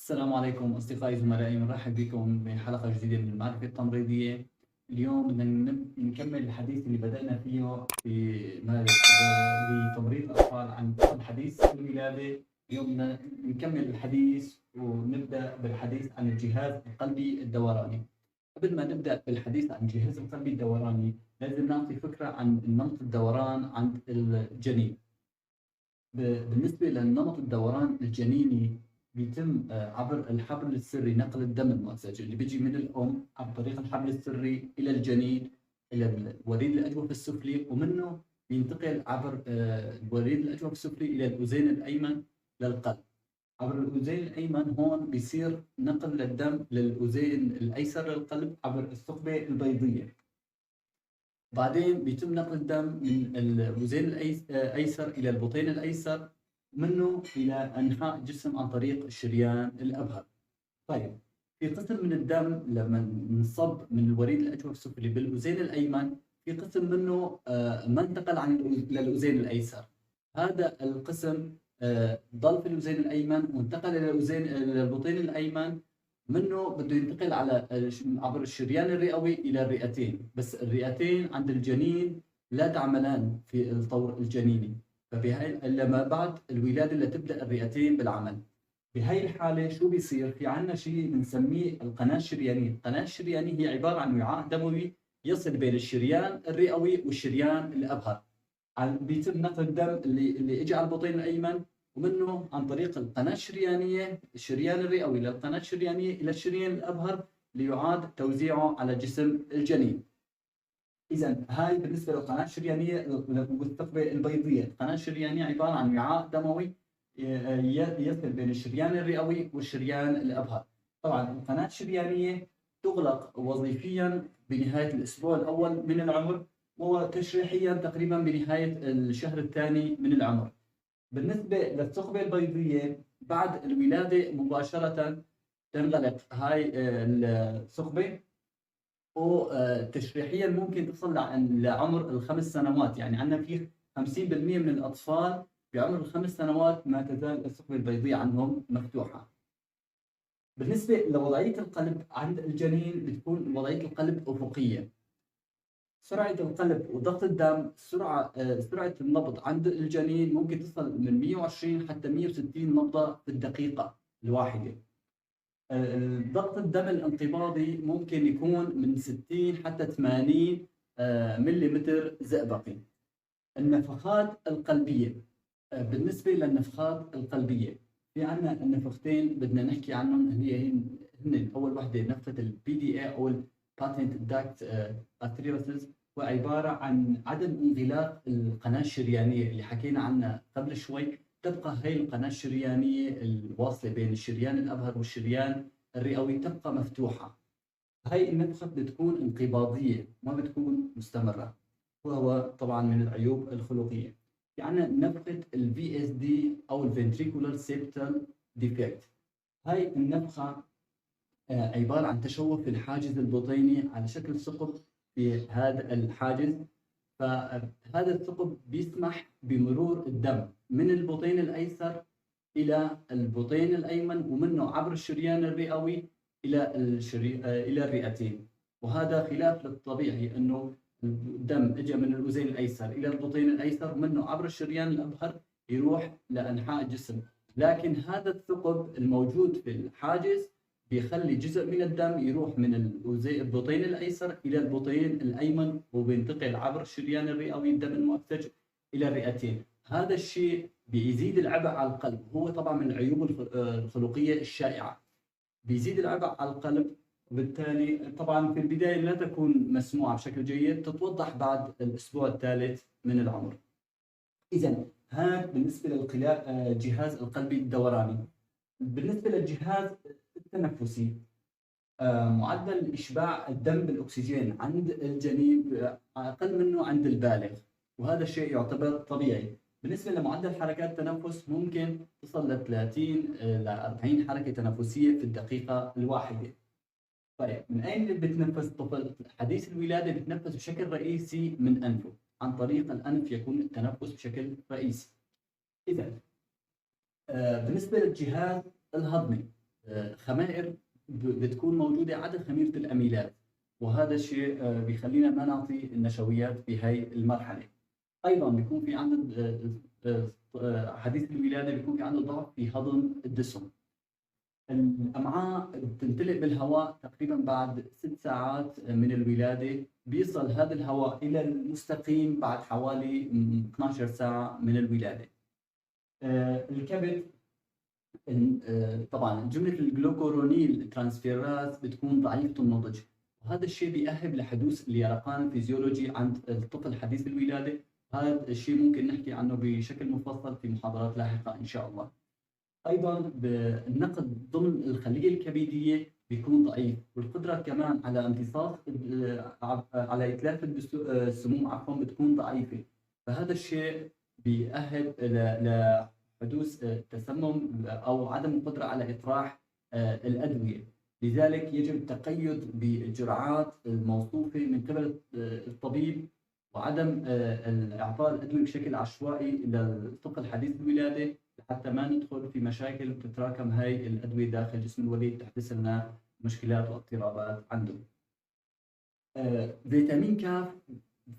السلام عليكم أصدقائي زملائي، مرحب بكم بحلقة جديدة من المعرفة التمريضية. اليوم بدنا نكمل الحديث اللي بدأنا فيه في لتمريض الأطفال عن طب حديث الولادة. اليوم بدنا نكمل الحديث ونبدأ بالحديث عن الجهاز القلبي الدوراني. قبل ما نبدأ بالحديث عن الجهاز القلبي الدوراني لازم نعطي فكرة عن نمط الدوران عند الجنين. بالنسبة لنمط الدوران الجنيني بيتم عبر الحبل السري نقل الدم المؤسسي اللي بيجي من الأم عن طريق الحبل السري إلى الجنين إلى وريد الأجوف السفلي، ومنه بينتقل عبر وريد الأجوف السفلي إلى الأذين الأيمن للقلب. عبر الأذين الأيمن هون بيصير نقل الدم للأذين الأيسر للقلب عبر الثقبة البيضية. بعدين بيتم نقل الدم من الأذين الأيسر إلى البطين الأيسر، منه إلى أنحاء الجسم عن طريق الشريان الأبهر. طيب، في قسم من الدم لما نصب من الوريد الأجوف السفلي بالأذين الأيمن، في قسم منه ما انتقل للأذين الأيسر. هذا القسم ضل في الأذين الأيمن وانتقل إلى البطين الأيمن، منه بده ينتقل عبر الشريان الرئوي الى الرئتين، بس الرئتين عند الجنين لا تعملان في الطور الجنيني، فبهاي لما بعد الولاده لتبدا الرئتين بالعمل. بهاي الحاله شو بيصير؟ في عندنا شيء بنسميه القناه الشريانيه. القناه الشريانيه هي عباره عن وعاء دموي يصل بين الشريان الرئوي والشريان الابهر. بيتم نقل الدم اللي اجى على البطين الايمن، ومنه عن طريق القناة الشريانية، الشريان الرئوي للقناة الشريانية إلى الشريان الأبهر ليعاد توزيعه على جسم الجنين. إذا هاي بالنسبة للقناة الشريانية والثقبة البيضية. القناة الشريانية عبارة عن وعاء دموي يصل بين الشريان الرئوي والشريان الأبهر. طبعا القناة الشريانية تغلق وظيفيا بنهاية الأسبوع الأول من العمر، وتشريحيا تقريبا بنهاية الشهر الثاني من العمر. بالنسبة للثقبة البيضية بعد الولادة مباشرة تنغلق هاي الثقبة، وتشريحيا ممكن تصل لعمر ال5 سنوات. يعني عندنا في 50% من الأطفال بعمر ال5 سنوات ما تزال الثقبة البيضية عندهم مفتوحة. بالنسبة لوضعية القلب عند الجنين بتكون وضعية القلب أفقية. سرعة القلب وضغط الدم، سرعة النبض عند الجنين ممكن تصل من 120 حتى 160 نبضة في الدقيقة الواحدة. ضغط الدم الانقباضي ممكن يكون من 60 حتى 80 ملم زئبقي. النفخات القلبية، بالنسبة للنفخات القلبية في عنا النفختين بدنا نحكي عنهم. هن أول وحدة نفخة البي دي اي أو الباتنت داكت اتريوسز، وعبارة عن عدم انغلاق القناة الشريانية اللي حكينا عنها قبل شوي. تبقى هي القناة الشريانية الواصلة بين الشريان الأبهر والشريان الرئوي تبقى مفتوحة. هاي النفخة بتكون انقباضية ما بتكون مستمرة، وهو طبعا من العيوب الخلقية. في عندنا نفخة الفي اس دي أو الفنتريكولار سيبتال ديفكت. هاي النفخة عبارة عن تشوه في الحاجز البطيني على شكل ثقب في هذا الحاجز. فهذا الثقب بيسمح بمرور الدم من البطين الأيسر إلى البطين الأيمن، ومنه عبر الشريان الرئوي إلى الرئتين. وهذا خلاف للطبيعي، أنه الدم اجى من الأذين الأيسر إلى البطين الأيسر، ومنه عبر الشريان الأبهر يروح لأنحاء الجسم. لكن هذا الثقب الموجود في الحاجز بيخلي جزء من الدم يروح من البطين الأيسر إلى البطين الأيمن، وبينتقل عبر الشريان الرئوي الدم المؤكسج إلى الرئتين. هذا الشيء بيزيد العبء على القلب، هو طبعا من العيوب الخلقية الشائعة. بيزيد العبء على القلب، وبالتالي طبعا في البداية لا تكون مسموعة بشكل جيد، تتوضح بعد الأسبوع الثالث من العمر. إذا هذا بالنسبة للجهاز القلبي الدوراني. بالنسبة للجهاز التنفسي، معدل إشباع الدم بالأكسجين عند الجنين أقل منه عند البالغ، وهذا الشيء يعتبر طبيعي. بالنسبة لمعدل حركات التنفس ممكن تصل ل 30 ل 40 حركة تنفسية في الدقيقة الواحدة. طيب، من أين بتنفس الطفل؟ حديث الولادة بتنفس بشكل رئيسي من أنفه، عن طريق الأنف يكون التنفس بشكل رئيسي. إذا بالنسبة للجهاز الهضمي، خمائر بتكون موجودة عدا خميرة الأميلات، وهذا الشيء بيخلينا ما نعطي النشويات بهي المرحلة. أيضا بيكون في عندنا حديث الولادة بيكون في عندنا ضعف في هضم الدسم. الأمعاء بتمتلئ بالهواء تقريبا بعد 6 ساعات من الولادة، بيصل هذا الهواء إلى المستقيم بعد حوالي 12 ساعة من الولادة. الكبد طبعا جملة الجلوكورونيل ترانسفيراز بتكون ضعيفة النضج، وهذا الشيء بيأهب لحدوث اليرقان الفيزيولوجي عند الطفل حديث الولادة. هذا الشيء ممكن نحكي عنه بشكل مفصل في محاضرات لاحقة إن شاء الله. أيضا النقد ضمن الخلية الكبدية بيكون ضعيف، والقدرة كمان على امتصاص على إتلاف السموم بتكون ضعيفة، فهذا الشيء بيأهب لحدوث تسمم أو عدم القدرة على إطراح الأدوية. لذلك يجب التقيد بالجرعات الموصوفة من قبل الطبيب، وعدم إعطاء الأدوية بشكل عشوائي للطفل حديث الولادة، حتى ما ندخل في مشاكل وتتراكم هاي الأدوية داخل جسم الوليد تحدث لنا مشكلات واضطرابات عنده. فيتامين ك،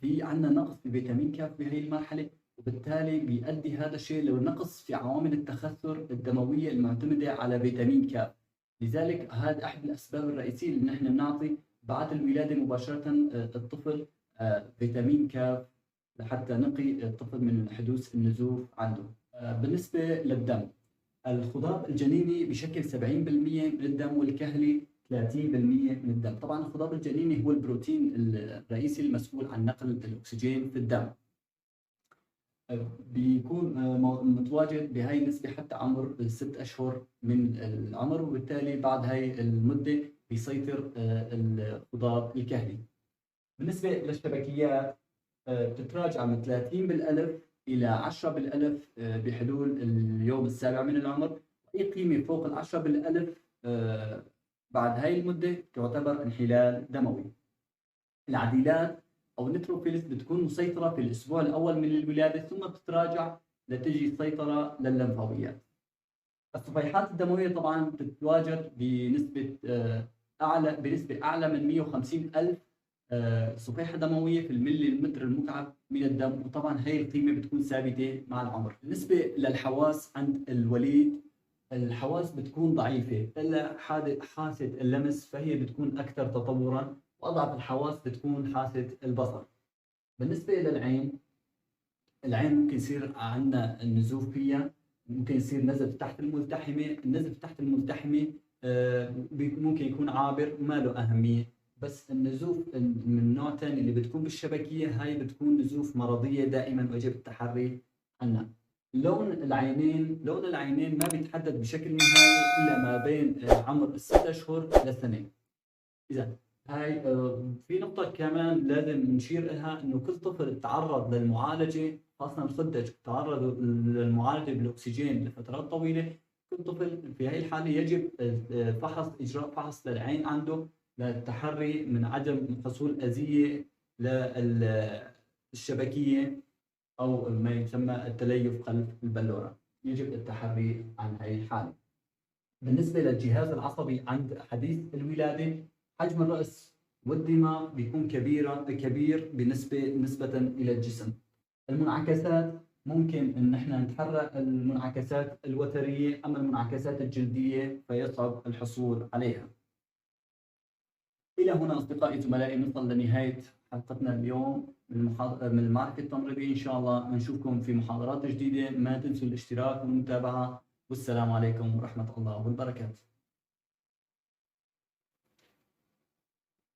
في عندنا نقص في فيتامين ك بهي المرحلة، وبالتالي بيؤدي هذا الشيء لنقص في عوامل التخثر الدموية المعتمدة على فيتامين ك. لذلك هذا أحد الأسباب الرئيسية اللي نحن بنعطي بعد الولادة مباشرة الطفل فيتامين ك لحتى نقي الطفل من حدوث النزوف عنده. بالنسبة للدم، الخضاب الجنيني بشكل 70% من الدم، والكهلي 30% من الدم. طبعا الخضاب الجنيني هو البروتين الرئيسي المسؤول عن نقل الأكسجين في الدم، بيكون متواجد بهاي النسبة حتى عمر 6 أشهر من العمر، وبالتالي بعد هاي المدة بيسيطر الخضاب الكهلي. بالنسبة للشبكيات بتتراجع من 30 بالألف إلى 10 بالألف بحلول اليوم السابع من العمر. أي قيمة فوق 10 بالألف بعد هاي المدة تعتبر انحلال دموي. العديلات أو النيتروفيلز بتكون مسيطرة في الأسبوع الأول من الولادة، ثم بتتراجع لتجي السيطرة لللمفاويات. الصفيحات الدموية طبعا بتتواجد بنسبة أعلى من 150 ألف صفيحة دموية في الملي المتر المكعب من الدم، وطبعا هي القيمة بتكون ثابتة مع العمر. بالنسبة للحواس عند الوليد، الحواس بتكون ضعيفة إلا حاسة اللمس، فهي بتكون أكثر تطورا، وأضعف الحواس بتكون حاسة البصر. بالنسبة للعين، العين ممكن يصير عندنا النزوف فيها، ممكن يصير نزف تحت الملتحمة. النزف تحت الملتحمة ممكن يكون عابر وما له أهمية، بس النزوف من نوع ثاني اللي بتكون بالشبكية هاي بتكون نزوف مرضية دائما، ويجب التحري عنها. لون العينين ما بيتحدد بشكل نهائي إلا ما بين عمر 6 أشهر لسنة. إذا هاي في نقطة كمان لازم نشير لها، إنه كل طفل تعرض للمعالجة، خاصة الخدج تعرض للمعالجة بالأكسجين لفترات طويلة، كل طفل في هاي الحالة يجب إجراء فحص للعين عنده للتحري من عدم حصول أذية للشبكية أو ما يسمى التليف خلف البلورة. يجب التحري عن هاي الحالة. بالنسبة للجهاز العصبي عند حديث الولادة، حجم الرأس والدماغ بيكون كبير نسبة إلى الجسم. المنعكسات ممكن ان احنا نتحرى المنعكسات الوترية، اما المنعكسات الجلدية فيصعب الحصول عليها. الى هنا اصدقائي زملائي نصل لنهاية حلقتنا اليوم من المعرفة التمريضية. ان شاء الله نشوفكم في محاضرات جديدة، ما تنسوا الاشتراك والمتابعة، والسلام عليكم ورحمة الله وبركاته.